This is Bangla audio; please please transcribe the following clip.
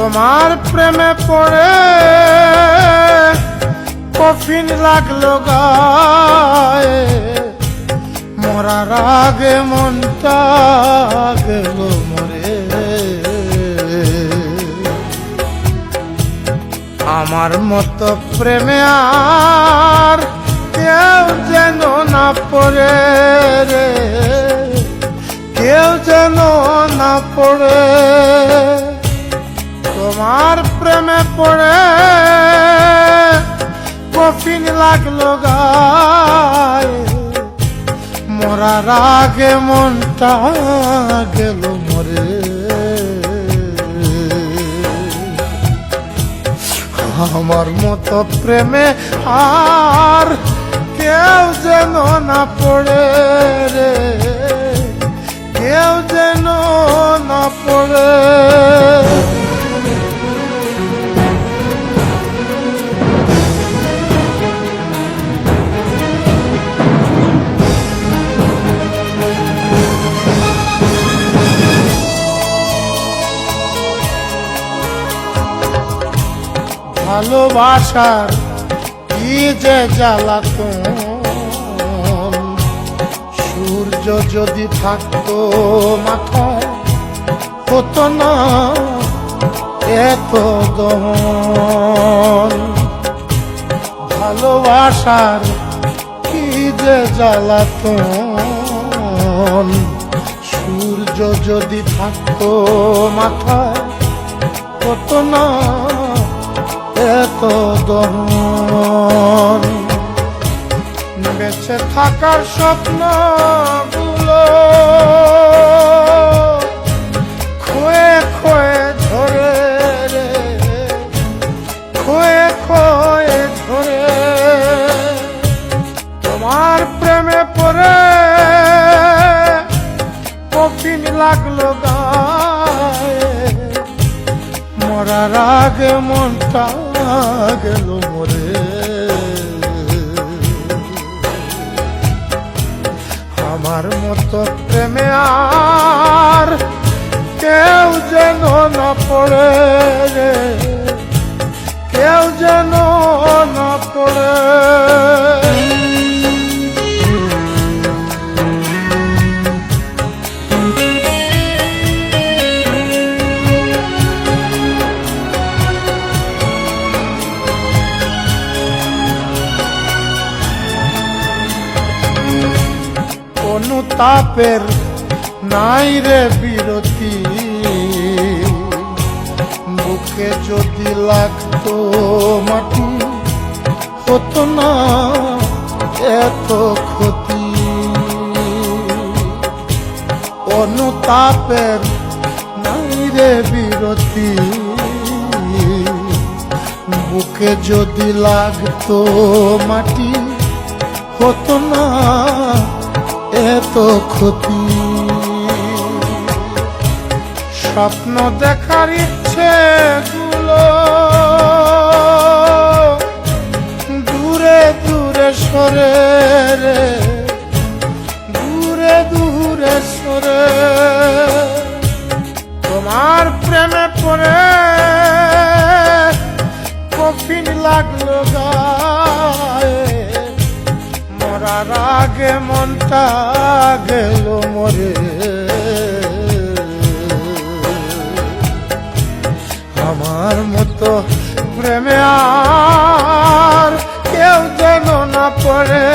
তোমার প্রেমে পড়ে কফিন লাগলো গায়ে, মরার আগে মনটা গেল মরে। আমার মতো প্রেমে আর কেউ যেন না পড়ে রে, কেউ যেন না পড়ে। তোমার প্রেমে পড়ে কফিন লাগলো গায়ে, মরার আগে মনটা গেল মরে। আমার মতো প্রেমে আর কেউ যেন না পড়ে রে, কেউ যেন না পড়ে। ভালোবাসার কি যে জ্বালাতন, সূর্য যদি থাকতো মাথায় হতো না এত দহন। ভালোবাসার কি যে জ্বালাতন, সূর্য যদি থাকতো মাথায় হতো না এত দহন। বেঁচে থাকার স্বপ্ন গুলো খোয়ে খোয়ে ঝরে রে, খোয়ে খোয়ে ঝরে। তোমার প্রেমে পড়ে কফিন লাগলো গায়ে, মরার আগে মনটা গেল মরে। আমার মতো প্রেমে আর কেউ যেন না পড়ে রে, কেউ যেন না পড়ে। অনুতাপের নাই রে বিরতি, বুকে যদি লাগতো মাটি হতো না এত ক্ষতি। অনুতাপের নাই রে বিরতি, বুকে যদি লাগতো মাটি হতো না এত ক্ষতি। স্বপ্ন দেখার ইচ্ছে গুলো দূরে দূরে সরে রে, দূরে দূরে সরে। তোমার প্রেমে পড়ে কফিন লাগলো গায়ে, মরার আগে মনটা গেল মরে। আমার মতো প্রেমে আর কেউ যেন না পড়ে